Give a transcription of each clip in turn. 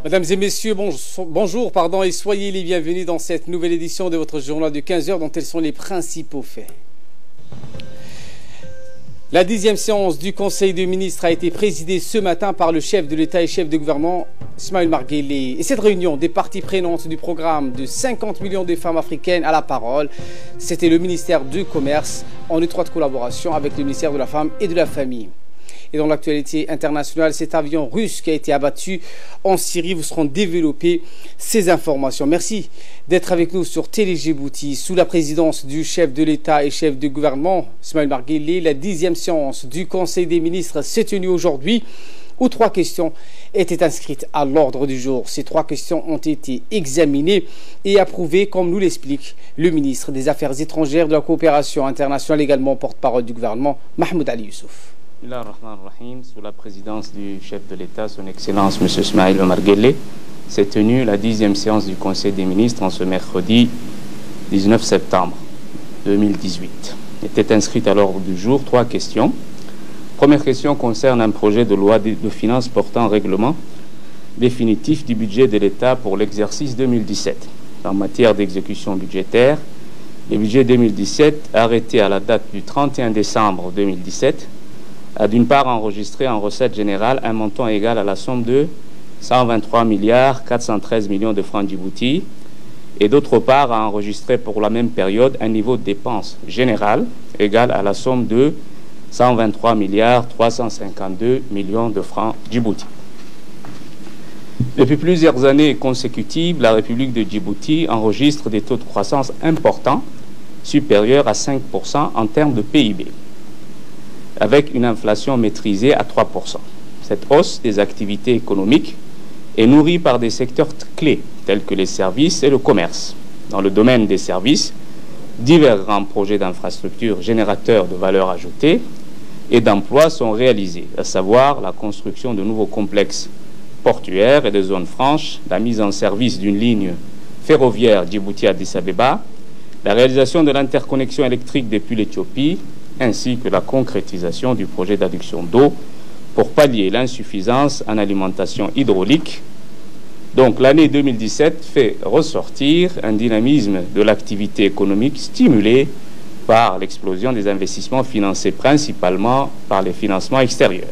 Mesdames et messieurs, bonjour et soyez les bienvenus dans cette nouvelle édition de votre journal de 15 heures dont tels sont les principaux faits. La 10e séance du Conseil des ministres a été présidée ce matin par le chef de l'État et chef de gouvernement, Ismaël Marguelle. Et cette réunion des parties prenantes du programme de 50 millions de femmes africaines à la parole, c'était le ministère du Commerce en étroite collaboration avec le ministère de la Femme et de la Famille. Et dans l'actualité internationale, cet avion russe qui a été abattu en Syrie, vous seront développées ces informations. Merci d'être avec nous sur Télé Djibouti. Sous la présidence du chef de l'État et chef de gouvernement, Ismaël Marguelle, la 10e séance du Conseil des ministres s'est tenue aujourd'hui où 3 questions étaient inscrites à l'ordre du jour. Ces 3 questions ont été examinées et approuvées, comme nous l'explique le ministre des Affaires étrangères, de la coopération internationale, également porte-parole du gouvernement, Mahmoud Ali Youssouf. Sous la présidence du chef de l'État, son Excellence M. Ismaël Marguelle, s'est tenue la 10e séance du Conseil des ministres en ce mercredi 19 septembre 2018. Étaient inscrites à l'ordre du jour 3 questions. Première question concerne un projet de loi de finances portant règlement définitif du budget de l'État pour l'exercice 2017. En matière d'exécution budgétaire, le budget 2017, arrêté à la date du 31 décembre 2017, a d'une part enregistré en recette générale un montant égal à la somme de 123 413 millions de francs djibouti et d'autre part a enregistré pour la même période un niveau de dépenses générales égal à la somme de 123 352 millions de francs djibouti. Depuis plusieurs années consécutives, la République de Djibouti enregistre des taux de croissance importants, supérieurs à 5% en termes de PIB, avec une inflation maîtrisée à 3%. Cette hausse des activités économiques est nourrie par des secteurs clés, tels que les services et le commerce. Dans le domaine des services, divers grands projets d'infrastructures générateurs de valeur ajoutée et d'emplois sont réalisés, à savoir la construction de nouveaux complexes portuaires et de zones franches, la mise en service d'une ligne ferroviaire Djibouti-Addis Abeba, la réalisation de l'interconnexion électrique depuis l'Éthiopie, ainsi que la concrétisation du projet d'adduction d'eau pour pallier l'insuffisance en alimentation hydraulique. Donc l'année 2017 fait ressortir un dynamisme de l'activité économique stimulé par l'explosion des investissements financés principalement par les financements extérieurs.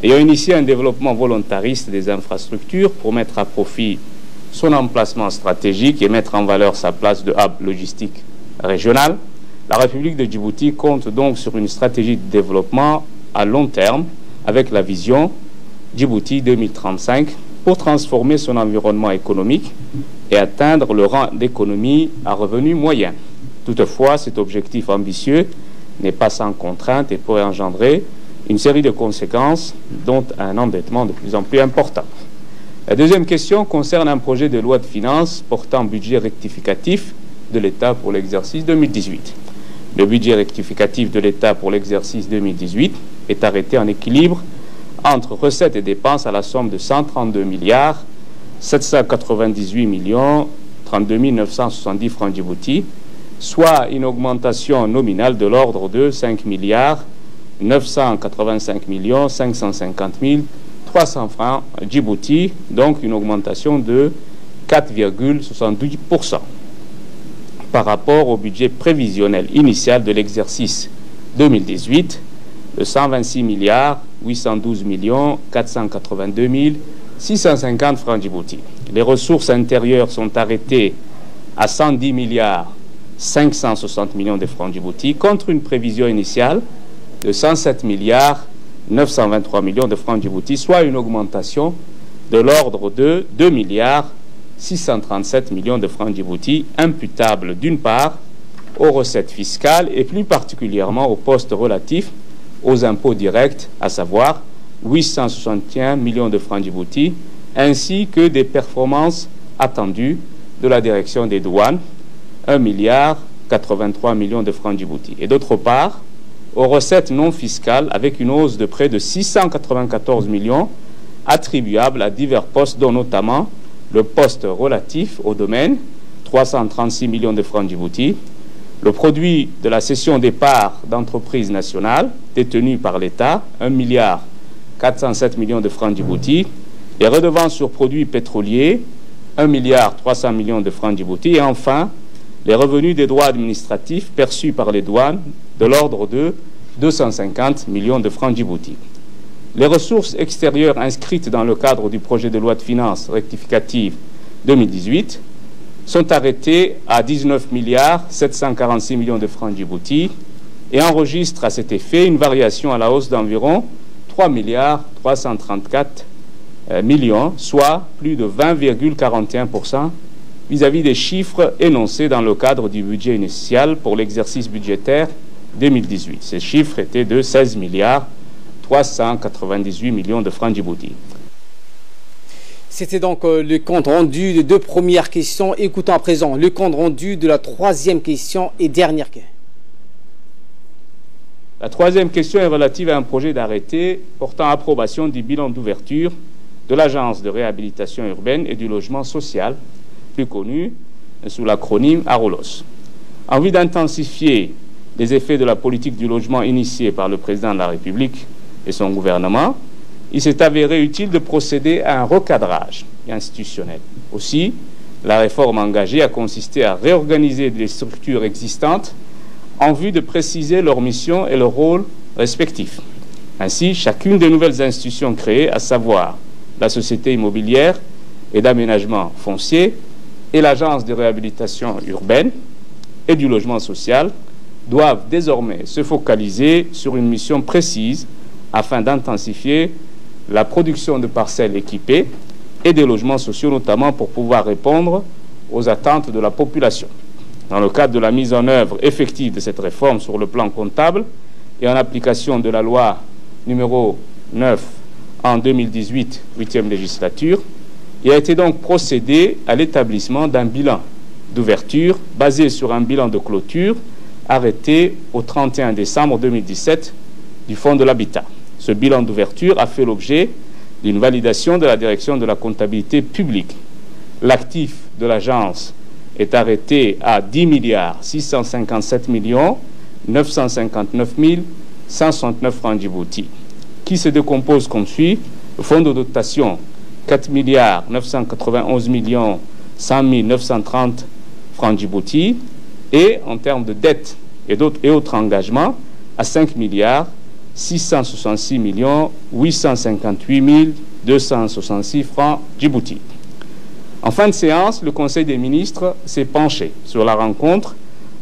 Ayant initié un développement volontariste des infrastructures pour mettre à profit son emplacement stratégique et mettre en valeur sa place de hub logistique régional, la République de Djibouti compte donc sur une stratégie de développement à long terme avec la vision Djibouti 2035 pour transformer son environnement économique et atteindre le rang d'économie à revenu moyen. Toutefois, cet objectif ambitieux n'est pas sans contrainte et pourrait engendrer une série de conséquences, dont un endettement de plus en plus important. La deuxième question concerne un projet de loi de finances portant budget rectificatif de l'État pour l'exercice 2018. Le budget rectificatif de l'État pour l'exercice 2018 est arrêté en équilibre entre recettes et dépenses à la somme de 132 798 32 970 francs djibouti, soit une augmentation nominale de l'ordre de 5 985 550 300 francs djibouti, donc une augmentation de 4,78%. Par rapport au budget prévisionnel initial de l'exercice 2018 de 126 812 482 650 francs djibouti. Les ressources intérieures sont arrêtées à 110 560 millions de francs djibouti contre une prévision initiale de 107 923 millions de francs djibouti, soit une augmentation de l'ordre de 2 637 millions de francs djibouti, imputables d'une part aux recettes fiscales et plus particulièrement aux postes relatifs aux impôts directs, à savoir 861 millions de francs djibouti, ainsi que des performances attendues de la direction des douanes, 1,83 milliard de francs djibouti. Et d'autre part, aux recettes non fiscales avec une hausse de près de 694 millions attribuables à divers postes, dont notamment le poste relatif au domaine, 336 millions de francs djibouti, le produit de la cession des parts d'entreprises nationales détenues par l'État, 1,407 milliard de francs djibouti, les redevances sur produits pétroliers, 1,3 milliard de francs Djibouti, et enfin, les revenus des droits administratifs perçus par les douanes de l'ordre de 250 millions de francs Djibouti. Les ressources extérieures inscrites dans le cadre du projet de loi de finances rectificative 2018 sont arrêtées à 19,746 milliards de francs Djibouti et enregistrent à cet effet une variation à la hausse d'environ 3,334 millions, soit plus de 20,41% vis-à-vis des chiffres énoncés dans le cadre du budget initial pour l'exercice budgétaire 2018. Ces chiffres étaient de 16,398 millions de francs Djibouti. C'était donc le compte rendu des deux premières questions. Écoutons à présent le compte rendu de la troisième question et dernière question. La troisième question est relative à un projet d'arrêté portant approbation du bilan d'ouverture de l'Agence de réhabilitation urbaine et du logement social, plus connu sous l'acronyme AROLOS. En vue d'intensifier les effets de la politique du logement initiée par le président de la République et son gouvernement, il s'est avéré utile de procéder à un recadrage institutionnel. Aussi, la réforme engagée a consisté à réorganiser les structures existantes en vue de préciser leurs missions et leurs rôles respectifs. Ainsi, chacune des nouvelles institutions créées, à savoir la Société immobilière et d'aménagement foncier et l'Agence de réhabilitation urbaine et du logement social, doivent désormais se focaliser sur une mission précise afin d'intensifier la production de parcelles équipées et des logements sociaux, notamment pour pouvoir répondre aux attentes de la population. Dans le cadre de la mise en œuvre effective de cette réforme sur le plan comptable et en application de la loi numéro 9 en 2018, 8e législature, il a été donc procédé à l'établissement d'un bilan d'ouverture basé sur un bilan de clôture arrêté au 31 décembre 2017 du Fonds de l'Habitat. Ce bilan d'ouverture a fait l'objet d'une validation de la direction de la comptabilité publique. L'actif de l'agence est arrêté à 10,657 959 169 francs Djibouti, qui se décompose comme suit: le fonds de dotation 4,991 100 930 francs Djibouti, et en termes de dettes et autres engagements à 5,666 858 266 francs Djibouti. En fin de séance, le Conseil des ministres s'est penché sur la rencontre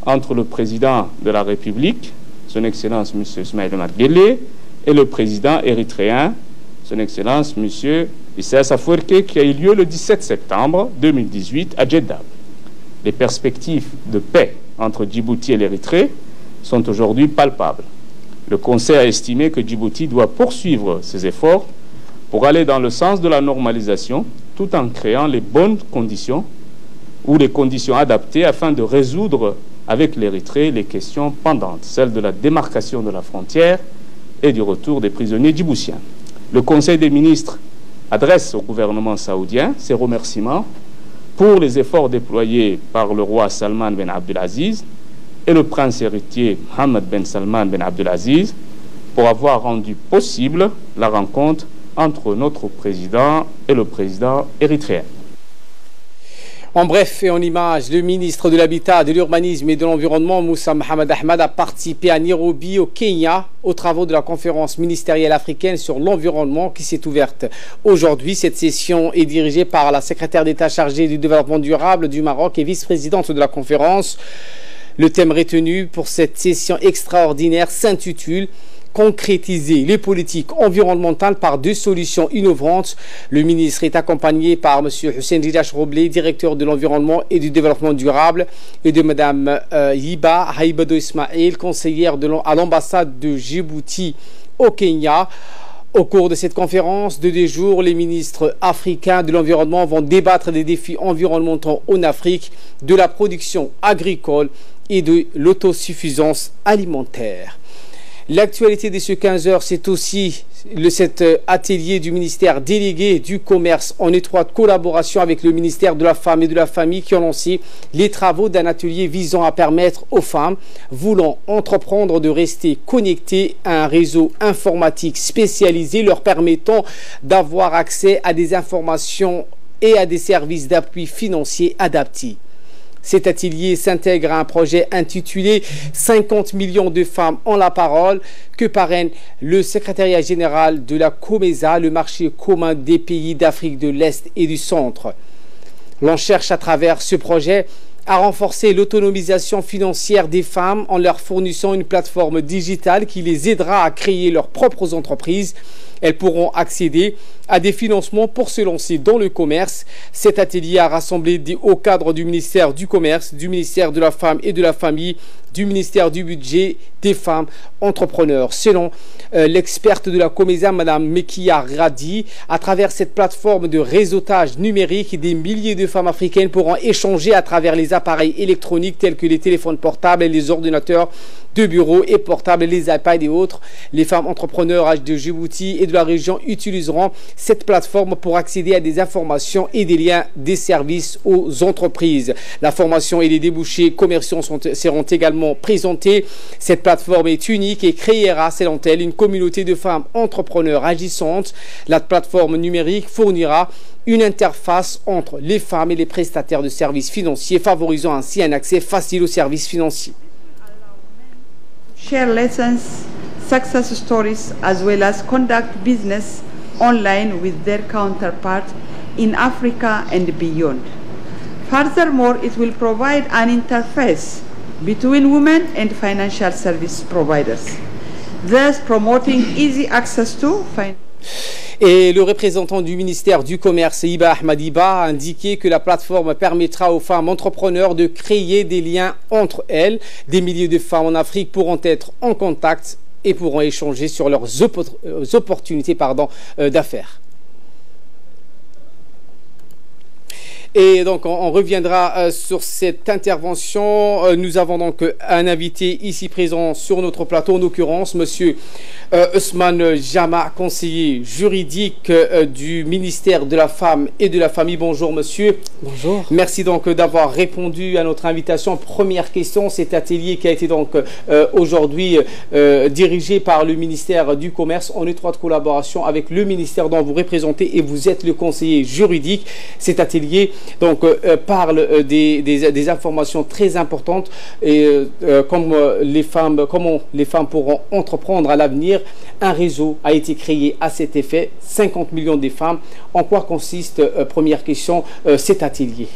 entre le président de la République, son Excellence M. Ismaïl Omar Guelleh, et le président érythréen, son Excellence M. Issaïas Afwerki, qui a eu lieu le 17 septembre 2018 à Jeddah. Les perspectives de paix entre Djibouti et l'Érythrée sont aujourd'hui palpables. Le Conseil a estimé que Djibouti doit poursuivre ses efforts pour aller dans le sens de la normalisation, tout en créant les bonnes conditions ou les conditions adaptées afin de résoudre avec l'Érythrée les questions pendantes, celles de la démarcation de la frontière et du retour des prisonniers djiboutiens. Le Conseil des ministres adresse au gouvernement saoudien ses remerciements pour les efforts déployés par le roi Salman Ben Abdelaziz et le prince héritier Mohammed Ben Salman Ben Abdelaziz pour avoir rendu possible la rencontre entre notre président et le président érythréen. En bref et en images, le ministre de l'Habitat, de l'Urbanisme et de l'Environnement, Moussa Mohamed Ahmad, a participé à Nairobi, au Kenya, aux travaux de la conférence ministérielle africaine sur l'environnement qui s'est ouverte aujourd'hui. Cette session est dirigée par la secrétaire d'État chargée du développement durable du Maroc et vice-présidente de la conférence. Le thème retenu pour cette session extraordinaire s'intitule « Concrétiser les politiques environnementales par deux solutions innovantes ». Le ministre est accompagné par M. Hussein Ridash Roblé, directeur de l'environnement et du développement durable, et de Mme Yiba Haïbado Ismail, conseillère à l'ambassade de Djibouti au Kenya. Au cours de cette conférence de 2 jours, les ministres africains de l'environnement vont débattre des défis environnementaux en Afrique, de la production agricole et de l'autosuffisance alimentaire. L'actualité de ce 15h, c'est aussi cet atelier du ministère délégué du commerce en étroite collaboration avec le ministère de la Femme et de la Famille qui ont lancé les travaux d'un atelier visant à permettre aux femmes voulant entreprendre de rester connectées à un réseau informatique spécialisé leur permettant d'avoir accès à des informations et à des services d'appui financier adaptés. Cet atelier s'intègre à un projet intitulé 50 millions de femmes ont la parole que parraine le secrétariat général de la COMESA, le marché commun des pays d'Afrique de l'Est et du Centre. L'on cherche à travers ce projet à renforcer l'autonomisation financière des femmes en leur fournissant une plateforme digitale qui les aidera à créer leurs propres entreprises. Elles pourront accéder à des financements pour se lancer dans le commerce. Cet atelier a rassemblé des hauts cadres du ministère du Commerce, du ministère de la Femme et de la Famille, du ministère du Budget, des femmes entrepreneurs. Selon l'experte de la COMESA, Mme Mekia Radi, à travers cette plateforme de réseautage numérique, des milliers de femmes africaines pourront échanger à travers les appareils électroniques tels que les téléphones portables et les ordinateurs de bureau et portables, les iPads et autres. Les femmes entrepreneurs de Djibouti et de la région utiliseront cette plateforme pour accéder à des informations et des liens des services aux entreprises. La formation et les débouchés commerciaux seront également présentés. Cette plateforme est unique et créera, selon elle, une communauté de femmes entrepreneurs agissantes. La plateforme numérique fournira une interface entre les femmes et les prestataires de services financiers, favorisant ainsi un accès facile aux services financiers. Share lessons, success stories, as well as conduct business online with their counterparts in Africa and beyond. Furthermore, it will provide an interface between women and financial service providers, thus promoting easy access to finance. Et le représentant du ministère du Commerce, Iba Ahmadiba, a indiqué que la plateforme permettra aux femmes entrepreneurs de créer des liens entre elles. Des milliers de femmes en Afrique pourront être en contact et pourront échanger sur leurs opportunités d'affaires. Et donc, on reviendra sur cette intervention. Nous avons donc un invité ici présent sur notre plateau, en l'occurrence, monsieur Ousmane Jama, conseiller juridique du ministère de la Femme et de la Famille. Bonjour, monsieur. Bonjour. Merci donc d'avoir répondu à notre invitation. Première question, cet atelier qui a été donc aujourd'hui dirigé par le ministère du Commerce en étroite collaboration avec le ministère dont vous représentez et vous êtes le conseiller juridique. Cet atelier donc parle des informations très importantes et comment les femmes pourront entreprendre à l'avenir. Un réseau a été créé à cet effet, 50 millions de femmes. En quoi consiste, première question, cet atelier?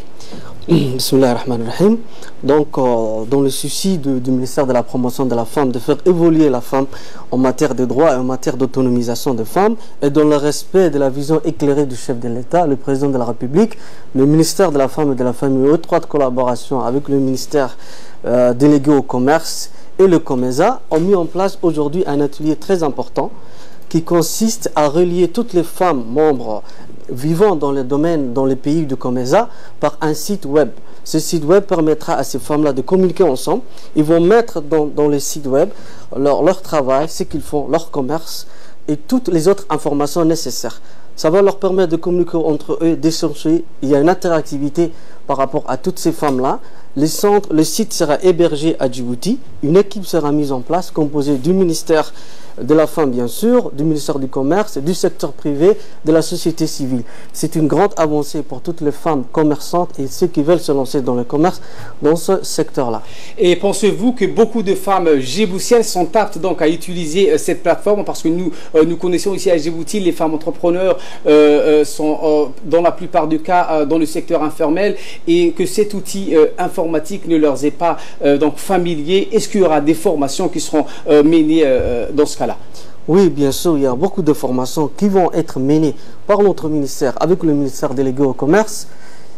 Bismillahirrahmanirrahim. Donc, dans le souci du ministère de la promotion de la femme, de faire évoluer la femme en matière de droits et en matière d'autonomisation des femmes, et dans le respect de la vision éclairée du chef de l'État, le président de la République, le ministère de la Femme et de la Famille, en étroite collaboration avec le ministère délégué au commerce et le COMESA, ont mis en place aujourd'hui un atelier très important qui consiste à relier toutes les femmes membres vivant dans les domaines, dans les pays du COMESA, par un site web. Ce site web permettra à ces femmes-là de communiquer ensemble. Ils vont mettre dans le site web leur travail, ce qu'ils font, leur commerce et toutes les autres informations nécessaires. Ça va leur permettre de communiquer entre eux, d'échanger. Il y a une interactivité par rapport à toutes ces femmes-là. Le site sera hébergé à Djibouti. Une équipe sera mise en place composée du ministère de la Femme, bien sûr, du ministère du Commerce, du secteur privé, de la société civile. C'est une grande avancée pour toutes les femmes commerçantes et ceux qui veulent se lancer dans le commerce dans ce secteur-là. Et pensez-vous que beaucoup de femmes djiboutiennes sont aptes donc à utiliser cette plateforme? Parce que nous connaissons ici à Djibouti, les femmes entrepreneurs sont dans la plupart des cas dans le secteur informel et que cet outil informatique ne leur est pas donc familier. Est-ce qu'il y aura des formations qui seront menées dans ce cas-là? Oui, bien sûr, il y a beaucoup de formations qui vont être menées par notre ministère avec le ministère délégué au commerce.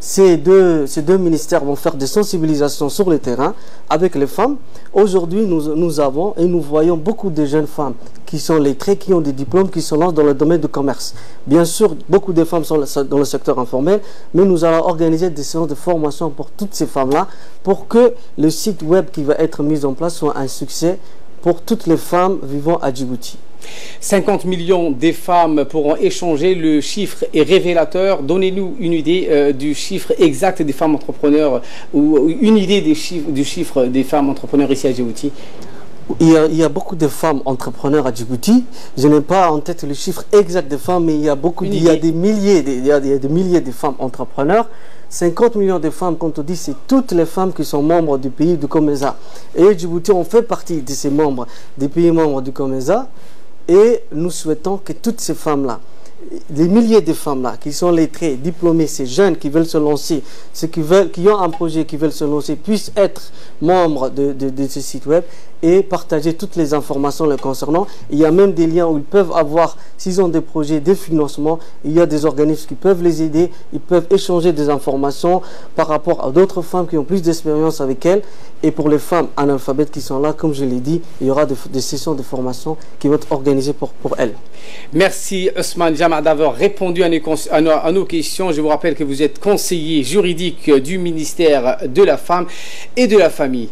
Ces deux ministères vont faire des sensibilisations sur le terrain avec les femmes. Aujourd'hui, nous avons et nous voyons beaucoup de jeunes femmes qui sont lettrées, qui ont des diplômes, qui se lancent dans le domaine du commerce. Bien sûr, beaucoup de femmes sont dans le secteur informel, mais nous allons organiser des séances de formation pour toutes ces femmes-là pour que le site web qui va être mis en place soit un succès pour toutes les femmes vivant à Djibouti. 50 millions de femmes pourront échanger. Le chiffre est révélateur. Donnez-nous une idée du chiffre exact des femmes entrepreneurs ou une idée du chiffre des femmes entrepreneurs ici à Djibouti. Il y a beaucoup de femmes entrepreneurs à Djibouti. Je n'ai pas en tête le chiffre exact des femmes, mais il y a des milliers de femmes entrepreneurs. 50 millions de femmes, quand on dit, c'est toutes les femmes qui sont membres du pays du COMESA. Et Djibouti, on fait partie de ces membres, des pays membres du COMESA. Et nous souhaitons que toutes ces femmes-là, les milliers de femmes-là, qui sont lettrées, diplômées, ces jeunes qui veulent se lancer, ceux qui ont un projet, qui veulent se lancer, puissent être membres de ce site web et partager toutes les informations les concernant. Il y a même des liens où ils peuvent avoir, s'ils ont des projets, des financements, il y a des organismes qui peuvent les aider, ils peuvent échanger des informations par rapport à d'autres femmes qui ont plus d'expérience avec elles. Et pour les femmes analphabètes qui sont là, comme je l'ai dit, il y aura des sessions de formation qui vont être organisées pour elles. Merci Ousmane Jama d'avoir répondu à nos questions. Je vous rappelle que vous êtes conseiller juridique du ministère de la Femme et de la Famille.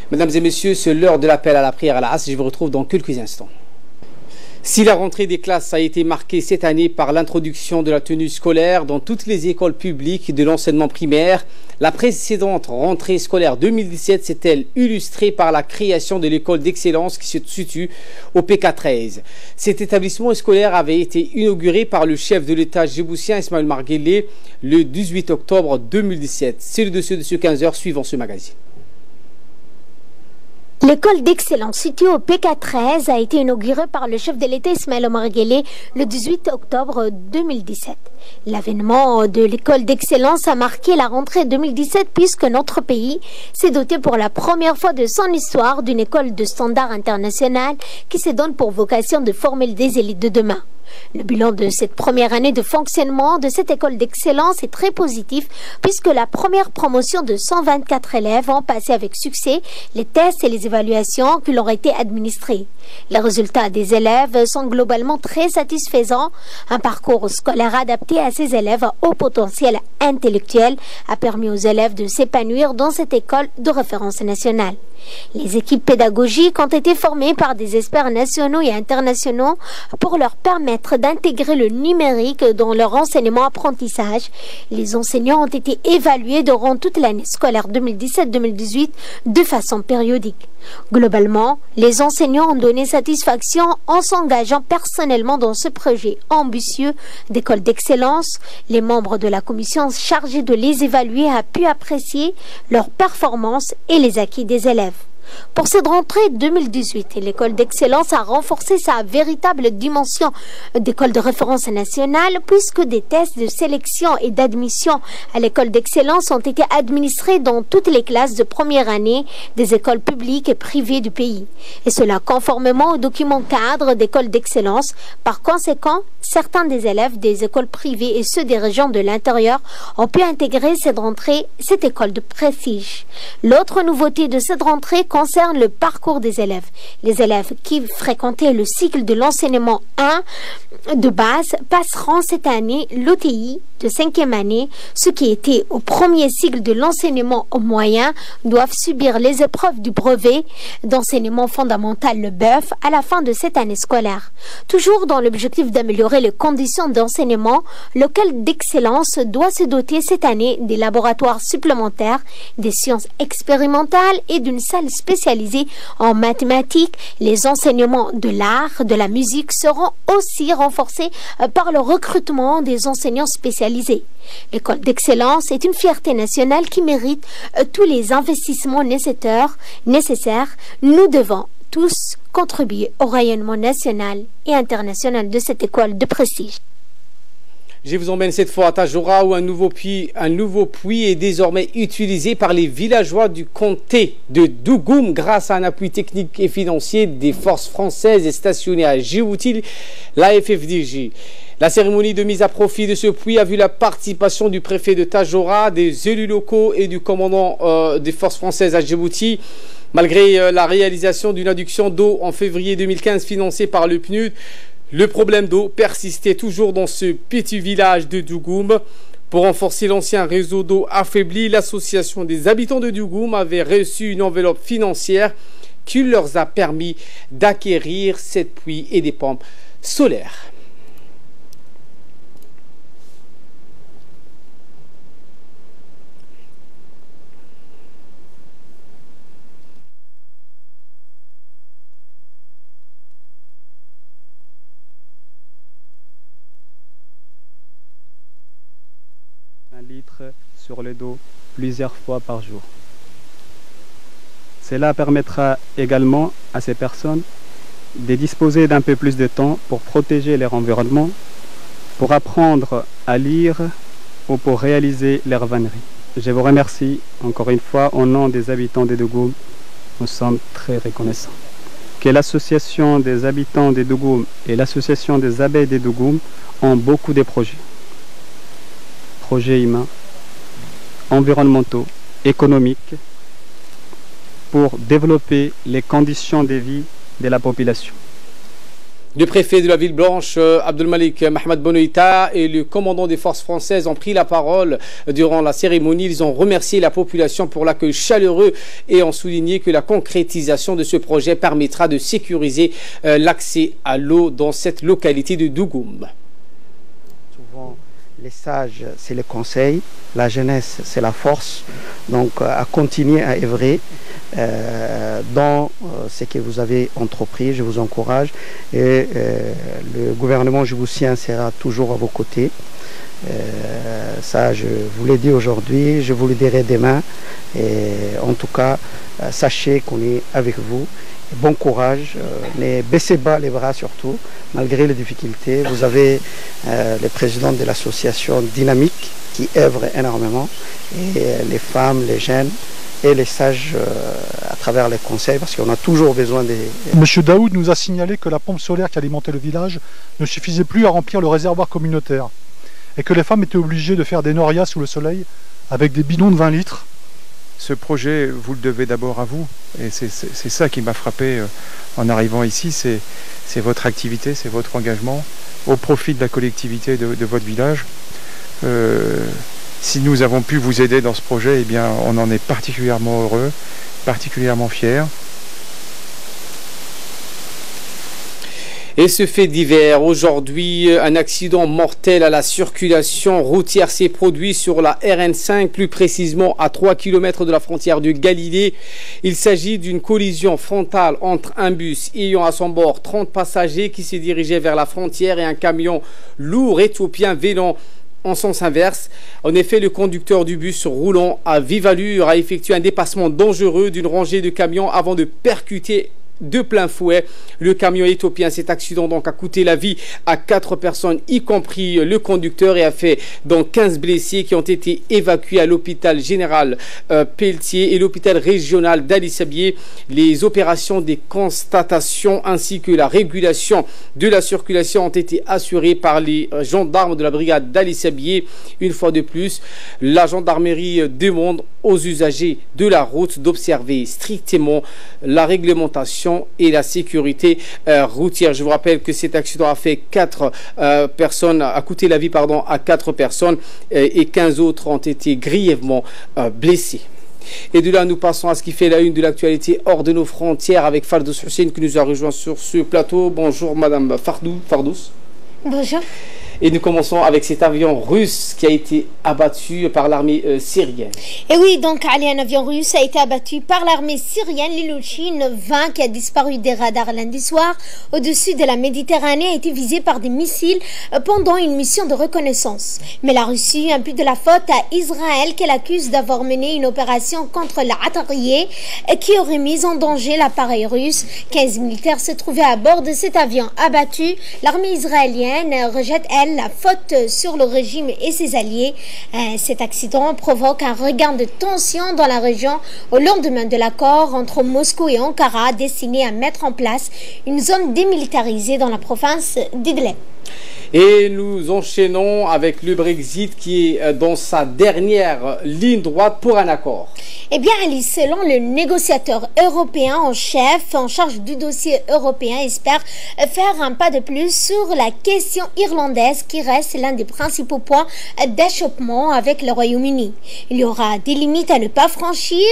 Mesdames et messieurs, c'est l'heure de l'appel à la prière à la As. Je vous retrouve dans quelques instants. Si la rentrée des classes a été marquée cette année par l'introduction de la tenue scolaire dans toutes les écoles publiques de l'enseignement primaire, la précédente rentrée scolaire 2017 s'est-elle illustrée par la création de l'école d'excellence qui se situe au PK13. Cet établissement scolaire avait été inauguré par le chef de l'État djiboutien Ismaël Marguelé le 18 octobre 2017. C'est le dossier de ce 15h suivant ce magazine. L'école d'excellence située au PK13 a été inaugurée par le chef de l'État Ismaël Omar Guelleh le 18 octobre 2017. L'avènement de l'école d'excellence a marqué la rentrée 2017 puisque notre pays s'est doté pour la première fois de son histoire d'une école de standard international qui se donne pour vocation de former des élites de demain. Le bilan de cette première année de fonctionnement de cette école d'excellence est très positif puisque la première promotion de 124 élèves ont passé avec succès les tests et les évaluations qui leur ont été administrés. Les résultats des élèves sont globalement très satisfaisants. Un parcours scolaire adapté à ces élèves au potentiel intellectuel a permis aux élèves de s'épanouir dans cette école de référence nationale. Les équipes pédagogiques ont été formées par des experts nationaux et internationaux pour leur permettre d'intégrer le numérique dans leur enseignement-apprentissage. Les enseignants ont été évalués durant toute l'année scolaire 2017-2018 de façon périodique. Globalement, les enseignants ont donné satisfaction en s'engageant personnellement dans ce projet ambitieux d'école d'excellence. Les membres de la commission chargée de les évaluer ont pu apprécier leurs performances et les acquis des élèves. Pour cette rentrée 2018, l'école d'excellence a renforcé sa véritable dimension d'école de référence nationale puisque des tests de sélection et d'admission à l'école d'excellence ont été administrés dans toutes les classes de première année des écoles publiques et privées du pays. Et cela conformément au document cadre d'école d'excellence. Par conséquent, certains des élèves des écoles privées et ceux des régions de l'intérieur ont pu intégrer cette rentrée, cette école de prestige. L'autre nouveauté de cette rentrée concerne le parcours des élèves. Les élèves qui fréquentaient le cycle de l'enseignement 1 de base passeront cette année l'OTI de 5e année. Ceux qui étaient au premier cycle de l'enseignement moyen doivent subir les épreuves du brevet d'enseignement fondamental, le BEF, à la fin de cette année scolaire. Toujours dans l'objectif d'améliorer les conditions d'enseignement, l'école d'excellence doit se doter cette année des laboratoires supplémentaires, des sciences expérimentales et d'une salle spécialisée en mathématiques. Les enseignements de l'art, de la musique seront aussi renforcés par le recrutement des enseignants spécialisés. L'école d'excellence est une fierté nationale qui mérite tous les investissements nécessaires. Nous devons tous contribuer au rayonnement national et international de cette école de prestige. Je vous emmène cette fois à Tadjoura où un nouveau puits est désormais utilisé par les villageois du comté de Dougoum grâce à un appui technique et financier des forces françaises stationnées à Djibouti, la FFDJ. La cérémonie de mise à profit de ce puits a vu la participation du préfet de Tadjoura, des élus locaux et du commandant des forces françaises à Djibouti. Malgré la réalisation d'une adduction d'eau en février 2015 financée par le PNUD, le problème d'eau persistait toujours dans ce petit village de Dougoum. Pour renforcer l'ancien réseau d'eau affaibli, l'association des habitants de Dougoum avait reçu une enveloppe financière qui leur a permis d'acquérir cette pluie et des pompes solaires. Litres sur le dos plusieurs fois par jour. Cela permettra également à ces personnes de disposer d'un peu plus de temps pour protéger leur environnement, pour apprendre à lire ou pour réaliser leurs vanneries. Je vous remercie encore une fois au nom des habitants de Dougoum. Nous sommes très reconnaissants que l'association des habitants de Dougoum et l'association des abeilles de Dougoum ont beaucoup de projets humains, environnementaux, économiques, pour développer les conditions de vie de la population. Le préfet de la ville blanche, Abdelmalik Mohamed Bonoïta, et le commandant des forces françaises ont pris la parole durant la cérémonie. Ils ont remercié la population pour l'accueil chaleureux et ont souligné que la concrétisation de ce projet permettra de sécuriser l'accès à l'eau dans cette localité de Dougoum. Souvent, les sages, c'est le conseil, la jeunesse, c'est la force. Donc, à continuer à œuvrer dans ce que vous avez entrepris, je vous encourage. Et le gouvernement djiboutien sera toujours à vos côtés. Ça, je vous l'ai dit aujourd'hui, je vous le dirai demain. Et en tout cas, sachez qu'on est avec vous. Bon courage, ne baissez pas les bras surtout, malgré les difficultés. Vous avez le président de l'association Dynamique qui œuvre énormément, et les femmes, les jeunes et les sages à travers les conseils, parce qu'on a toujours besoin des... Monsieur Daoud nous a signalé que la pompe solaire qui alimentait le village ne suffisait plus à remplir le réservoir communautaire, et que les femmes étaient obligées de faire des norias sous le soleil avec des bidons de 20 litres. Ce projet, vous le devez d'abord à vous, et c'est ça qui m'a frappé en arrivant ici, c'est votre activité, c'est votre engagement au profit de la collectivité de votre village. Si nous avons pu vous aider dans ce projet, eh bien, on en est particulièrement heureux, particulièrement fiers. Et ce fait divers, aujourd'hui, un accident mortel à la circulation routière s'est produit sur la RN5, plus précisément à 3 km de la frontière de Galilée. Il s'agit d'une collision frontale entre un bus ayant à son bord 30 passagers qui se dirigeaient vers la frontière et un camion lourd éthiopien venant en sens inverse. En effet, le conducteur du bus roulant à vive allure a effectué un dépassement dangereux d'une rangée de camions avant de percuter de plein fouet le camion éthiopien. Cet accident donc a coûté la vie à 4 personnes, y compris le conducteur, et a fait donc 15 blessés qui ont été évacués à l'hôpital général Pelletier et l'hôpital régional d'Ali Sabié. Les opérations des constatations ainsi que la régulation de la circulation ont été assurées par les gendarmes de la brigade d'Ali Sabié. Une fois de plus, la gendarmerie demande aux usagers de la route d'observer strictement la réglementation et la sécurité routière. Je vous rappelle que cet accident a fait a coûté la vie à 4 personnes et 15 autres ont été grièvement blessés. Et de là, nous passons à ce qui fait la une de l'actualité hors de nos frontières avec Fardous Hussein qui nous a rejoint sur ce plateau. Bonjour Madame Fardous. Bonjour. Et nous commençons avec cet avion russe qui a été abattu par l'armée syrienne. Et oui, donc un avion russe a été abattu par l'armée syrienne. L'Ilyushin 20 qui a disparu des radars lundi soir au-dessus de la Méditerranée a été visé par des missiles pendant une mission de reconnaissance. Mais la Russie impute de la faute à Israël qu'elle accuse d'avoir mené une opération contre l'Atarié qui aurait mis en danger l'appareil russe. 15 militaires se trouvaient à bord de cet avion abattu. L'armée israélienne rejette, elle, la faute sur le régime et ses alliés. Cet accident provoque un regain de tension dans la région au lendemain de l'accord entre Moscou et Ankara destiné à mettre en place une zone démilitarisée dans la province d'Idlib. Et nous enchaînons avec le Brexit qui est dans sa dernière ligne droite pour un accord. Eh bien, Alice, selon le négociateur européen en chef en charge du dossier européen, espère faire un pas de plus sur la question irlandaise qui reste l'un des principaux points d'achoppement avec le Royaume-Uni. Il y aura des limites à ne pas franchir,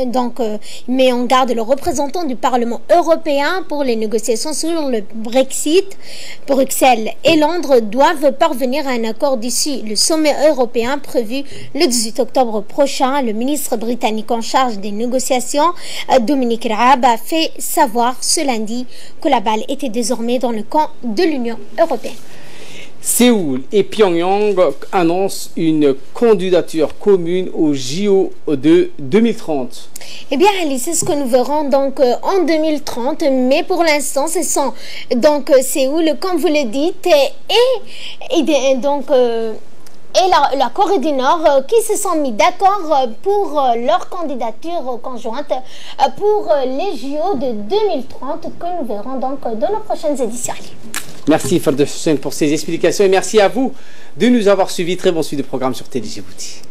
donc met en garde le représentant du Parlement européen pour les négociations sur le Brexit. Bruxelles et Londres doivent parvenir à un accord d'ici le sommet européen prévu le 18 octobre prochain. Le ministre britannique en charge des négociations, Dominic Raab, a fait savoir ce lundi que la balle était désormais dans le camp de l'Union européenne. Séoul et Pyongyang annoncent une candidature commune au JO de 2030. Eh bien, Alice, c'est ce que nous verrons donc en 2030, mais pour l'instant, ce sont donc Séoul, comme vous le dites, et donc et la Corée du Nord qui se sont mis d'accord pour leur candidature conjointe pour les JO de 2030 que nous verrons donc dans nos prochaines éditions. Merci Fardel Hussein pour ces explications et merci à vous de nous avoir suivis. Très bon suivi de programme sur Télé Djibouti.